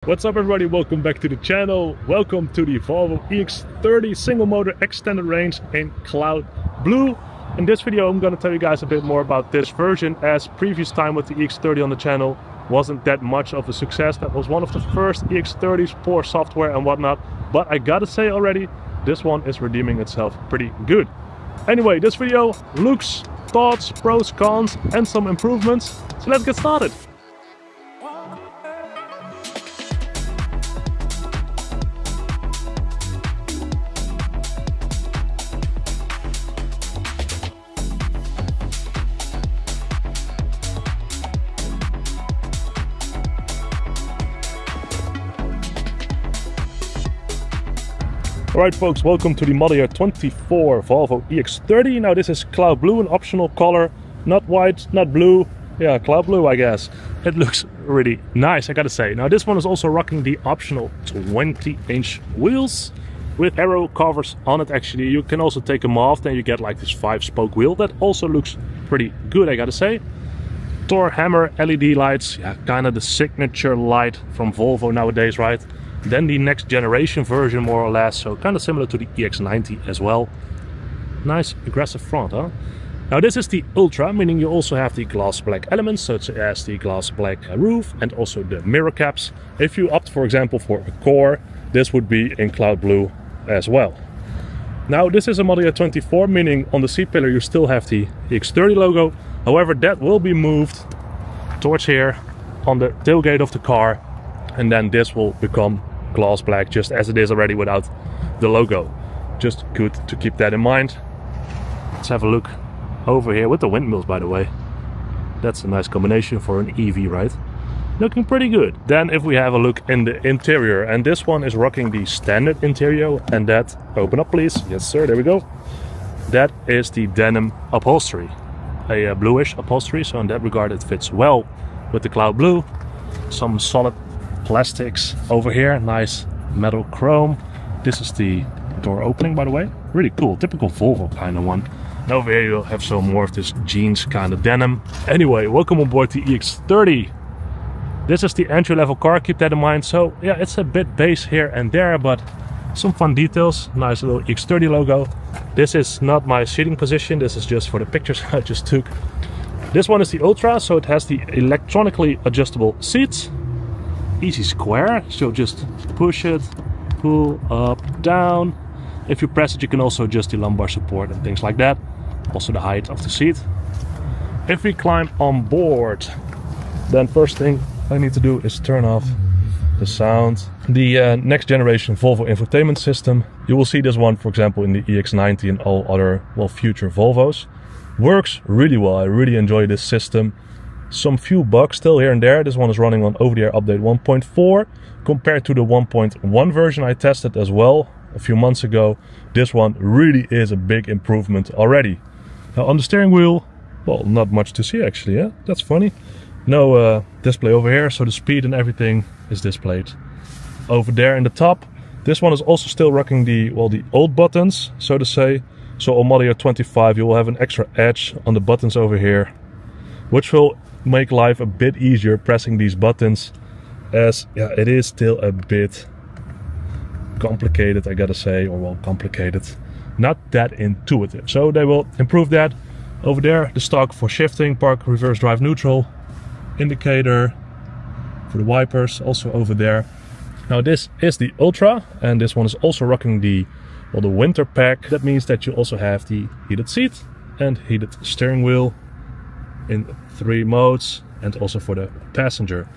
What's up everybody, welcome back to the channel. Welcome to the Volvo EX30 single motor extended range in cloud blue. In this video I'm going to tell you guys a bit more about this version, as previous time with the EX30 on the channel wasn't that much of a success. That was one of the first EX30s, poor software and whatnot, but I gotta say already, this one is redeeming itself pretty good. Anyway, this video, looks, thoughts, pros, cons and some improvements. So let's get started. Alright folks, welcome to the model year 24 Volvo EX30. Now this is cloud blue, an optional color, not white, not blue, yeah, cloud blue I guess. It looks really nice, I gotta say. Now this one is also rocking the optional 20-inch wheels with aero covers on it actually. You can also take them off, then you get like this 5-spoke wheel. That also looks pretty good, I gotta say. Thor hammer LED lights, yeah, kind of the signature light from Volvo nowadays, right? Then the next generation version more or less, so kind of similar to the EX90 as well. Nice aggressive front, huh? Now this is the Ultra, meaning you also have the gloss black elements, such as the gloss black roof and also the mirror caps. If you opt for example for a core, this would be in cloud blue as well. Now this is a model year 24, meaning on the seat pillar you still have the EX30 logo. However, that will be moved towards here on the tailgate of the car, and then this will become gloss black just as it is already without the logo. Just good to keep that in mind. Let's have a look over here with the windmills, by the way. That's a nice combination for an EV, right? Looking pretty good. Then if we have a look in the interior, and this one is rocking the standard interior, and that, open up please, yes sir, there we go. That is the denim upholstery, a bluish upholstery, so in that regard it fits well with the cloud blue. Some solid plastics over here, nice metal chrome. This is the door opening, by the way, really cool, typical Volvo kind of one. And over here you'll have some more of this jeans kind of denim. Anyway, welcome on board the EX30. This is the entry-level car, keep that in mind. So yeah, it's a bit base here and there, but some fun details. Nice little EX30 logo. This is not my seating position, this is just for the pictures I just took. This one is the Ultra, so it has the electronically adjustable seats. Easy square, so just push it, pull up, down. If you press it you can also adjust the lumbar support and things like that. Also the height of the seat. If we climb on board, then first thing I need to do is turn off the sound. The next generation Volvo infotainment system. You will see this one for example in the EX90 and all other, well, future Volvos. Works really well, I really enjoy this system. Some few bugs still here and there. This one is running on over-the-air update 1.4 compared to the 1.1 version I tested as well a few months ago. This one really is a big improvement already. Now on the steering wheel, well, not much to see actually, yeah? That's funny. No display over here, so the speed and everything is displayed over there in the top. This one is also still rocking the, well, the old buttons, so to say. So on model year 25 you will have an extra edge on the buttons over here, which will make life a bit easier pressing these buttons, as yeah, it is still a bit complicated, I gotta say, or well, complicated, not that intuitive. So they will improve that. Over there the stock for shifting, park, reverse, drive, neutral, indicator for the wipers also over there. Now this is the Ultra, and this one is also rocking the, well, the winter pack. That means that you also have the heated seat and heated steering wheel in 3 modes, and also for the passenger.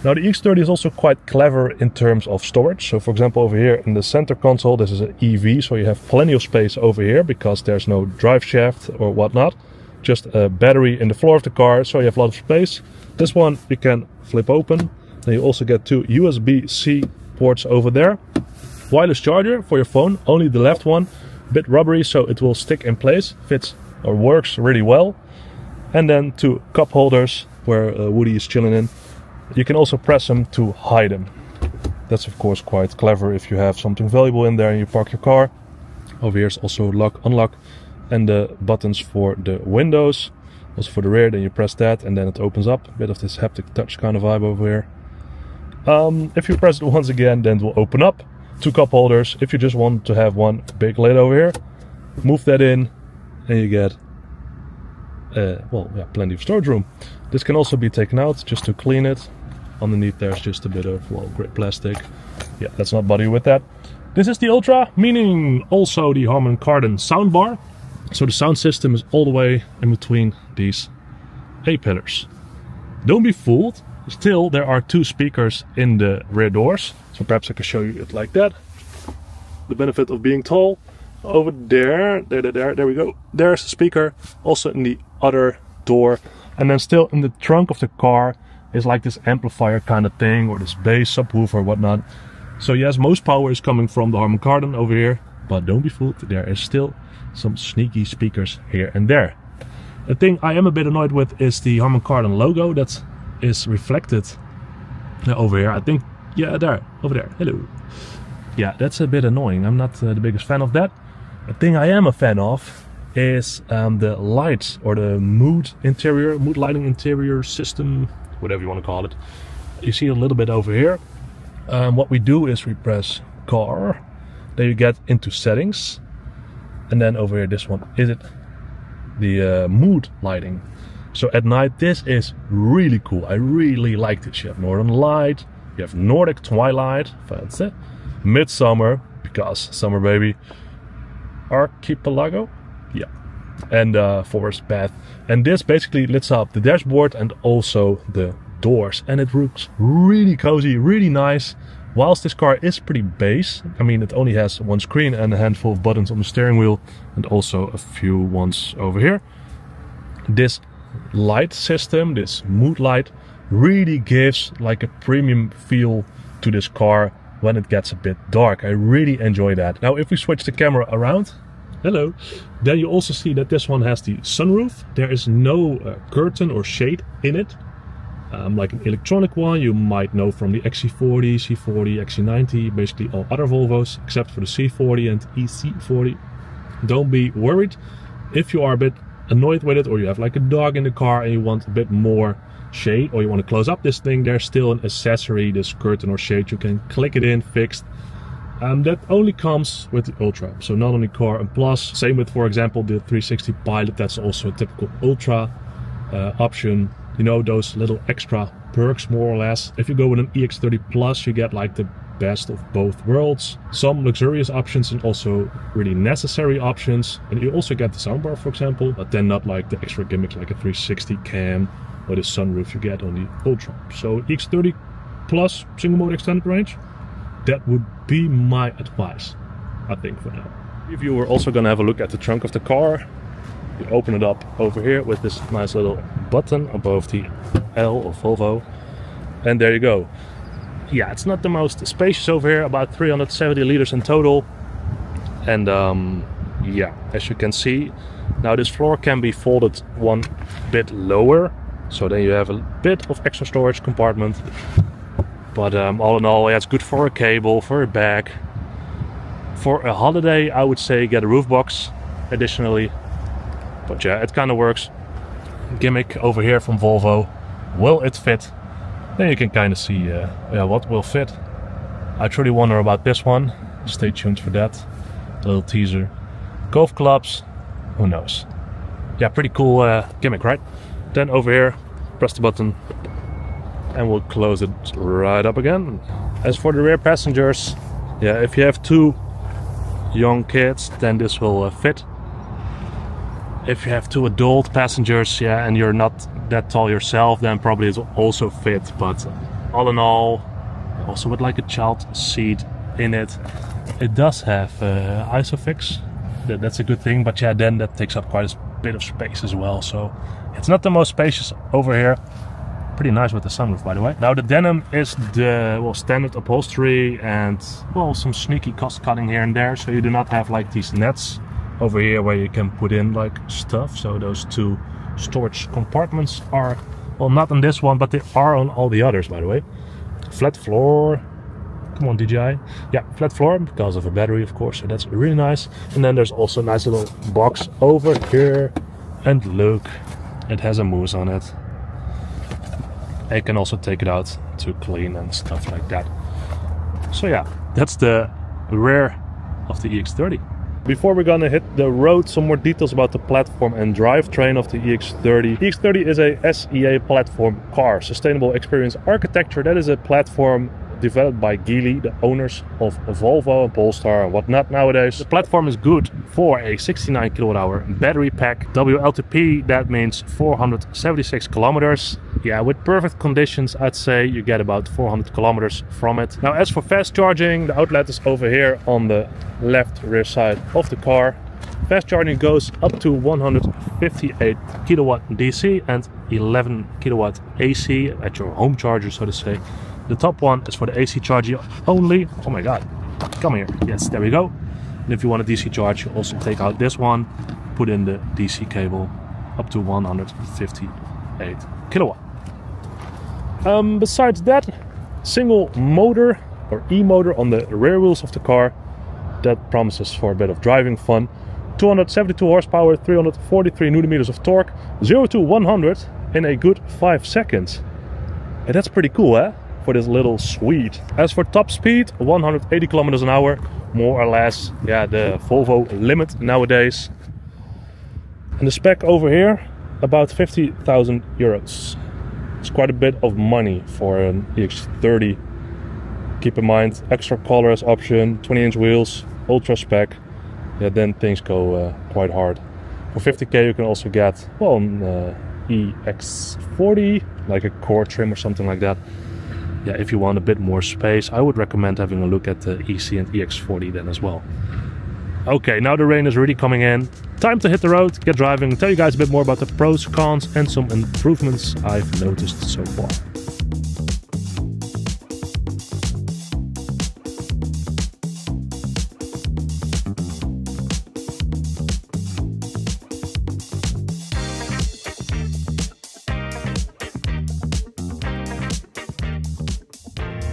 Now the EX30 is also quite clever in terms of storage. So for example over here in the center console, this is an EV, so you have plenty of space over here because there's no drive shaft or whatnot. Just a battery in the floor of the car, so you have a lot of space. This one you can flip open. Then you also get 2 USB-C ports over there. Wireless charger for your phone, only the left one. A bit rubbery, so it will stick in place. Fits or works really well. And then 2 cup holders where Woody is chilling in. You can also press them to hide them. That's of course quite clever if you have something valuable in there and you park your car. Over here is also lock, unlock, and the buttons for the windows. Also for the rear, then you press that and then it opens up. A bit of this haptic touch kind of vibe over here. If you press it once again, then it will open up. 2 cup holders. If you just want to have one big lid over here, move that in and you get well, yeah, plenty of storage room. This can also be taken out just to clean it. Underneath there's just a bit of, well, grit plastic. Yeah, let's not bother you with that. This is the Ultra, meaning also the Harman Kardon soundbar. So the sound system is all the way in between these A-pillars. Don't be fooled. Still, there are 2 speakers in the rear doors. So perhaps I can show you it like that. The benefit of being tall. Over there we go. There's a speaker, also in the other door. And then still in the trunk of the car is like this amplifier kind of thing, or this bass subwoofer or whatnot. So yes, most power is coming from the Harman Kardon over here. But don't be fooled, there is still some sneaky speakers here and there. The thing I am a bit annoyed with is the Harman Kardon logo that is reflected over here. I think, yeah, there, over there. Hello. Yeah, that's a bit annoying. I'm not the biggest fan of that. The thing I am a fan of is the lights, or the mood lighting interior system, whatever you want to call it. You see a little bit over here. What we do is we press car, then you get into settings, and then over here, this one is it, the mood lighting. So at night, this is really cool. I really like this. You have Northern Light, you have Nordic Twilight, fancy, Midsummer, because summer baby, Archipelago, yeah, and Forest Path. And this basically lights up the dashboard and also the doors, and it looks really cozy, really nice. Whilst this car is pretty base, I mean, it only has 1 screen and a handful of buttons on the steering wheel, and also a few ones over here. This light system, this mood light, really gives like a premium feel to this car when it gets a bit dark. I really enjoy that. Now if we switch the camera around, hello, then you also see that this one has the sunroof. There is no curtain or shade in it, like an electronic one you might know from the XC40, C40, XC90, basically all other Volvos except for the C40 and EC40. Don't be worried if you are a bit annoyed with it, or you have like a dog in the car and you want a bit more shade, or you want to close up this thing. There's still an accessory, this curtain or shade. You can click it in, fixed. That only comes with the Ultra, so not only Car and Plus. Same with, for example, the 360 Pilot. That's also a typical Ultra option. You know, those little extra perks, more or less. If you go with an EX30 Plus, you get like the best of both worlds. Some luxurious options and also really necessary options. And you also get the soundbar, for example, but then not like the extra gimmicks like a 360 cam or the sunroof you get on the Ultra. So EX30 Plus single mode extended range, that would be my advice, I think, for now. If you were also gonna have a look at the trunk of the car, you open it up over here with this nice little button above the L of Volvo, and there you go. Yeah, it's not the most spacious over here, about 370 liters in total. And yeah, as you can see, now this floor can be folded one bit lower, so then you have a bit of extra storage compartment. But all in all, yeah, it's good for a cable, for a bag. For a holiday, I would say get a roof box additionally. But yeah, it kind of works. Gimmick over here from Volvo. Will it fit? Then you can kind of see yeah, what will fit. I truly wonder about this one. Stay tuned for that. A little teaser. Golf clubs, who knows. Yeah, pretty cool gimmick, right? Then over here, press the button and we'll close it right up again. As for the rear passengers, yeah, if you have 2 young kids, then this will fit. If you have 2 adult passengers, yeah, and you're not that tall yourself, then probably it will also fit. But all in all, also with like a child seat in it, it does have ISOFIX. That's a good thing, but yeah, then that takes up quite a bit of space as well. So it's not the most spacious over here. Pretty nice with the sunroof, by the way. Now the denim is the, well, standard upholstery and, well, some sneaky cost cutting here and there. So you do not have like these nets over here where you can put in like stuff. So those 2 storage compartments are, well, not on this one, but they are on all the others, by the way. Flat floor. Come on, DJI. Yeah, flat floor because of a battery, of course. So that's really nice. And then there's also a nice little box over here. And look, it has a moose on it. You can also take it out to clean and stuff like that. So yeah, that's the rear of the EX30. Before we're gonna hit the road, some more details about the platform and drivetrain of the EX30. The EX30 is a SEA platform car, Sustainable Experience Architecture. That is a platform developed by Geely, the owners of Volvo and Polestar and whatnot nowadays. The platform is good for a 69 kWh battery pack. WLTP, that means 476 kilometers. Yeah, with perfect conditions, I'd say you get about 400 kilometers from it. Now, as for fast charging, the outlet is over here on the left rear side of the car. Fast charging goes up to 158 kilowatt DC and 11 kilowatt AC at your home charger, so to say. The top one is for the AC charging only. Oh my god, come here. Yes, there we go. And if you want a DC charge, you also take out this one, put in the DC cable up to 158 kilowatt. Besides that, single motor or E-motor on the rear wheels of the car. That promises for a bit of driving fun. 272 horsepower, 343 Nm of torque, 0 to 100 in a good 5 seconds. And that's pretty cool, eh? For this little Swede. As for top speed, 180 kilometers an hour, more or less, yeah, the Volvo limit nowadays. And the spec over here, about 50,000 euros. It's quite a bit of money for an EX30. Keep in mind, extra colors option, 20-inch wheels, ultra spec. Yeah, then things go quite hard. For 50k you can also get, well, an EX40, like a core trim or something like that. Yeah, if you want a bit more space, I would recommend having a look at the EC and EX40 then as well. Okay, now the rain is really coming in. Time to hit the road, get driving, tell you guys a bit more about the pros, cons and some improvements I've noticed so far.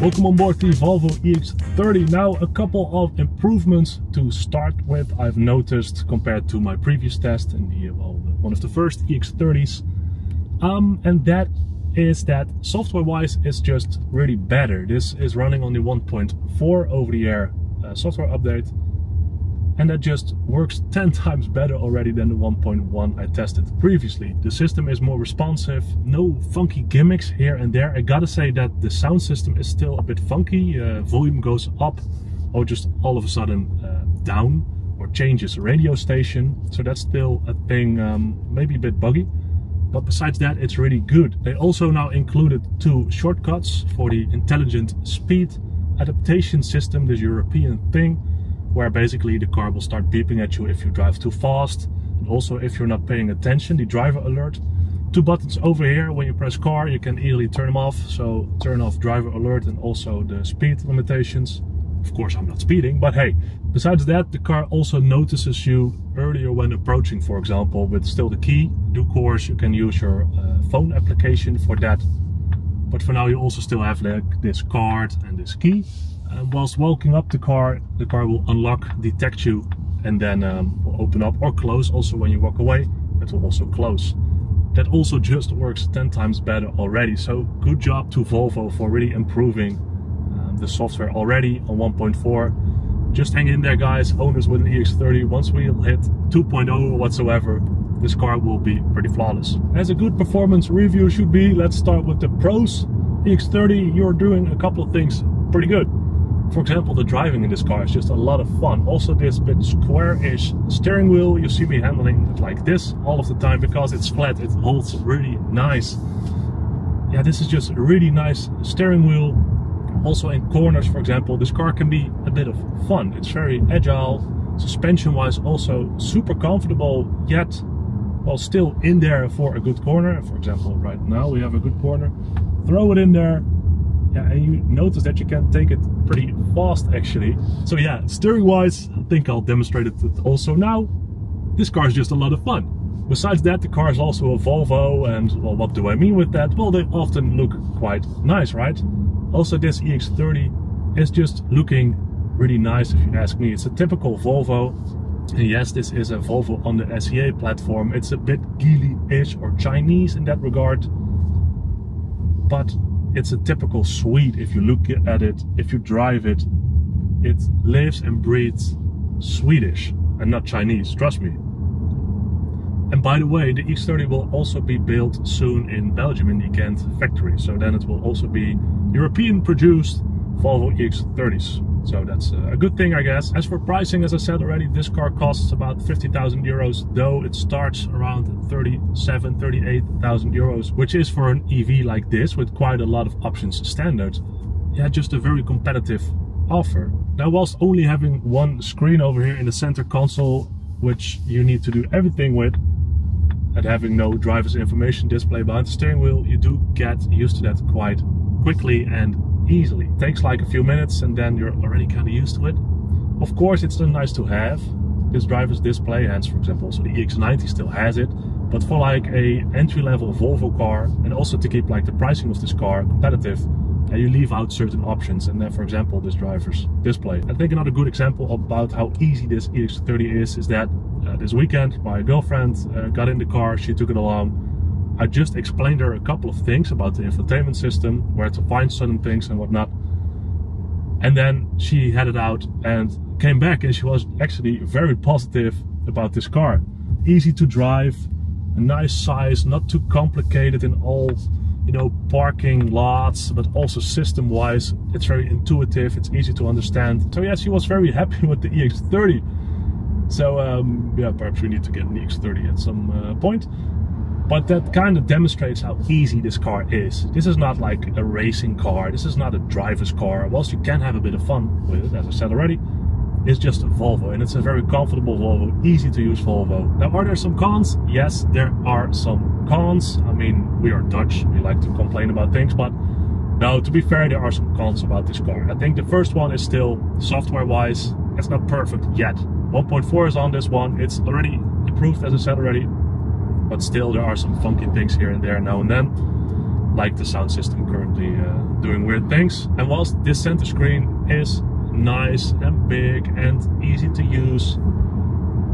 Welcome on board the Volvo EX30. Now, a couple of improvements to start with I've noticed compared to my previous test in the one of the first EX30s. And that is that software-wise it's just really better. This is running on the 1.4 over-the-air software update. And that just works 10 times better already than the 1.1 I tested previously. The system is more responsive, no funky gimmicks here and there. I gotta say that the sound system is still a bit funky. Volume goes up or just all of a sudden down, or changes radio station. So that's still a thing, maybe a bit buggy. But besides that, it's really good. They also now included 2 shortcuts for the intelligent speed adaptation system, this European thing, where basically the car will start beeping at you if you drive too fast, and also if you're not paying attention, the driver alert. 2 buttons over here. When you press car, you can easily turn them off, so turn off driver alert and also the speed limitations. Of course, I'm not speeding, but hey, besides that, the car also notices you earlier when approaching, for example, with still the key. Of course, you can use your phone application for that, but for now you also still have like this card and this key. Whilst walking up the car will unlock, detect you, and then will open up or close. Also when you walk away, it will also close. That also just works 10 times better already. So good job to Volvo for really improving the software already on 1.4. Just hang in there, guys, owners with an EX30. Once we hit 2.0 or whatsoever, this car will be pretty flawless. As a good performance review should be, let's start with the pros. EX30, you're doing a couple of things pretty good. For example, the driving in this car is just a lot of fun. Also this bit square-ish steering wheel, you see me handling it like this all of the time because it's flat, it holds really nice. Yeah, this is just a really nice steering wheel. Also in corners, for example, this car can be a bit of fun. It's very agile, suspension-wise also super comfortable, yet well still in there for a good corner. For example, right now we have a good corner. Throw it in there. Yeah, and you notice that you can take it pretty fast actually. So yeah, steering wise, I think I'll demonstrate it also now. This car is just a lot of fun. Besides that, the car is also a Volvo, and well, what do I mean with that? Well, they often look quite nice, right? Also this EX30 is just looking really nice if you ask me. It's a typical Volvo. And yes, this is a Volvo on the SEA platform. It's a bit Geely-ish or Chinese in that regard. But it's a typical Swede. If you look at it, if you drive it, it lives and breathes Swedish and not Chinese, trust me. And by the way, the EX30 will also be built soon in Belgium in the Ghent factory. So then it will also be European produced Volvo EX30s. So that's a good thing, I guess. As for pricing, as I said already, this car costs about 50,000 euros, though it starts around 38,000 euros, which is for an EV like this with quite a lot of options standard. Yeah, just a very competitive offer. Now, whilst only having one screen over here in the center console, which you need to do everything with, and having no driver's information display behind the steering wheel, you do get used to that quite quickly and easily. It takes like a few minutes and then you're already kind of used to it. Of course, it's still nice to have this driver's display, hence for example also the EX90 still has it, but for like a entry-level Volvo car, and also to keep like the pricing of this car competitive, you leave out certain options, and then for example this driver's display. I think another good example about how easy this EX30 is that this weekend my girlfriend got in the car, she took it along. I just explained her a couple of things about the infotainment system, where to find certain things and whatnot. And then she had it out and came back, and she was actually very positive about this car. Easy to drive, a nice size, not too complicated in all, you know, parking lots, but also system-wise, it's very intuitive, it's easy to understand. So yeah, she was very happy with the EX30. So yeah, perhaps we need to get an EX30 at some point. But that kind of demonstrates how easy this car is. This is not like a racing car. This is not a driver's car. Whilst you can have a bit of fun with it, as I said already, it's just a Volvo. And it's a very comfortable Volvo, easy to use Volvo. Now, are there some cons? Yes, there are some cons. I mean, we are Dutch. We like to complain about things. But no, to be fair, there are some cons about this car. I think the first one is still software-wise. It's not perfect yet. 1.4 is on this one. It's already improved, as I said already. But still, there are some funky things here and there now and then, like the sound system currently doing weird things. And whilst this center screen is nice and big and easy to use,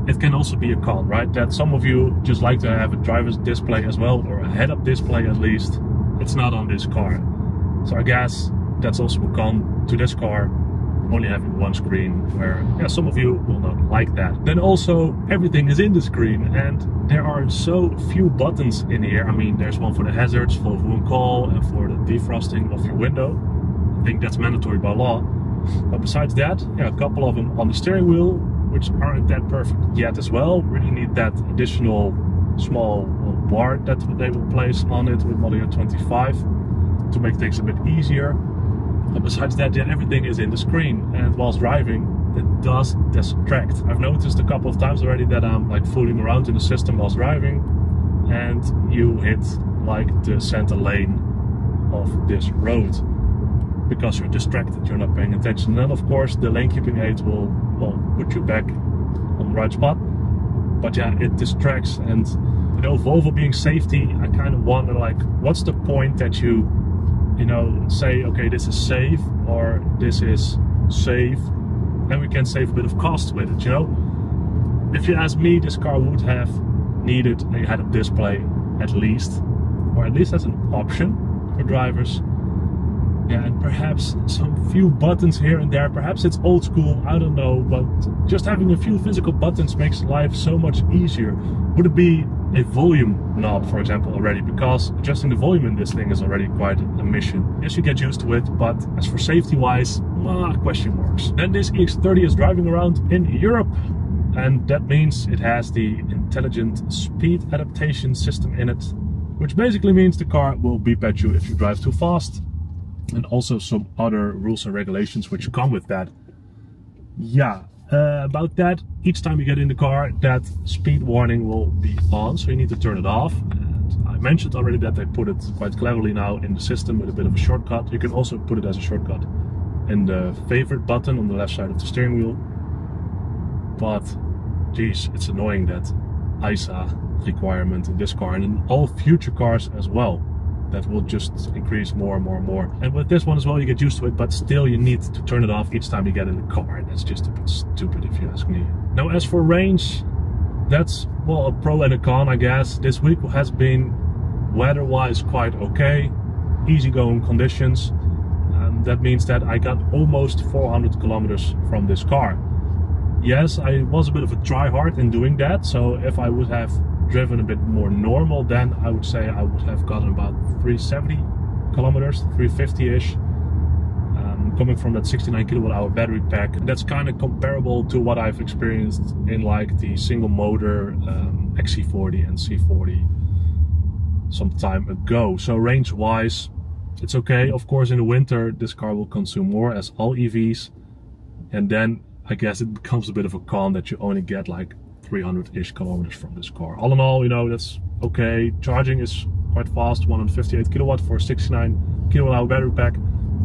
it can also be a con, right? That some of you just like to have a driver's display as well, or a head-up display at least. It's not on this car. So I guess that's also a con to this car, only having one screen, where yeah, some of you will not like that. Then also everything is in the screen, and there are so few buttons in here. I mean, there's one for the hazards, for Lynk&Co, and for the defrosting of your window. I think that's mandatory by law. But besides that, yeah, a couple of them on the steering wheel, which aren't that perfect yet as well. Really need that additional small bar that they will place on it with model year 25 to make things a bit easier. But besides that, yeah, everything is in the screen, and whilst driving, it does distract. I've noticed a couple of times already that I'm like fooling around in the system whilst driving, and you hit like the center lane of this road because you're distracted, you're not paying attention. And then of course the lane keeping aid will, well, put you back on the right spot. But yeah, it distracts, and you know, Volvo being safety, I kind of wonder like, what's the point that you know, say, okay, this is safe, or this is safe, and we can save a bit of cost with it, you know? If you ask me, this car would have needed a head-up display at least, or at least as an option for drivers. Yeah, and perhaps some few buttons here and there. Perhaps it's old school, I don't know, but just having a few physical buttons makes life so much easier. Would it be a volume knob, for example, already? Because adjusting the volume in this thing is already quite a mission. Yes, you get used to it, but as for safety-wise, question marks. Then this EX30 is driving around in Europe, and that means it has the intelligent speed adaptation system in it, which basically means the car will beep at you if you drive too fast, and also some other rules and regulations which come with that. Yeah, about that, each time you get in the car, that speed warning will be on, so you need to turn it off. And I mentioned already that they put it quite cleverly now in the system with a bit of a shortcut. You can also put it as a shortcut in the favorite button on the left side of the steering wheel. But geez, it's annoying that ISA requirement in this car, and in all future cars as well. That will just increase more and more and more. And with this one as well, you get used to it, but still you need to turn it off each time you get in the car. And that's just a bit stupid if you ask me. Now, as for range, that's, well, a pro and a con, I guess. This week has been weather-wise quite okay. easygoing conditions. That means that I got almost 400 kilometers from this car. Yes, I was a bit of a tryhard in doing that, so if I would have driven a bit more normal, then I would say I would have gotten about 370 kilometers, 350-ish, coming from that 69 kilowatt-hour battery pack. That's kind of comparable to what I've experienced in like the single motor XC40 and C40 some time ago. So range-wise, it's okay. Of course, in the winter, this car will consume more, as all EVs. And then I guess it becomes a bit of a con that you only get like 300-ish kilometers from this car. All in all, you know, that's okay. Charging is quite fast, 158 kilowatt for a 69 kilowatt-hour battery pack.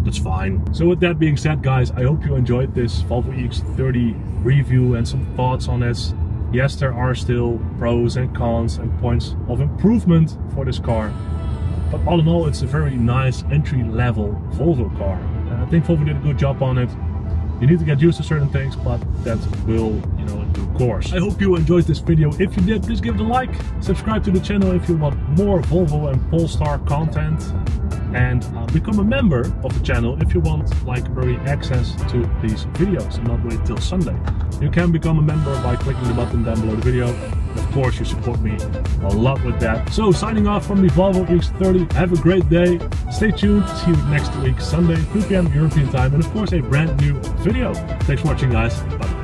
That's fine. So with that being said, guys, I hope you enjoyed this Volvo EX30 review and some thoughts on this. Yes, there are still pros and cons and points of improvement for this car. But all in all, it's a very nice entry-level Volvo car. I think Volvo did a good job on it. You need to get used to certain things, but that will, you know, in due course. I hope you enjoyed this video. If you did, please give it a like. Subscribe to the channel if you want more Volvo and Polestar content. And become a member of the channel if you want like early access to these videos and not wait till Sunday. You can become a member by clicking the button down below the video. Of course, you support me a lot with that. So signing off from the Volvo EX30. Have a great day. Stay tuned. See you next week, Sunday, 3 p.m. European time. And of course, a brand new video. Thanks for watching, guys. Bye.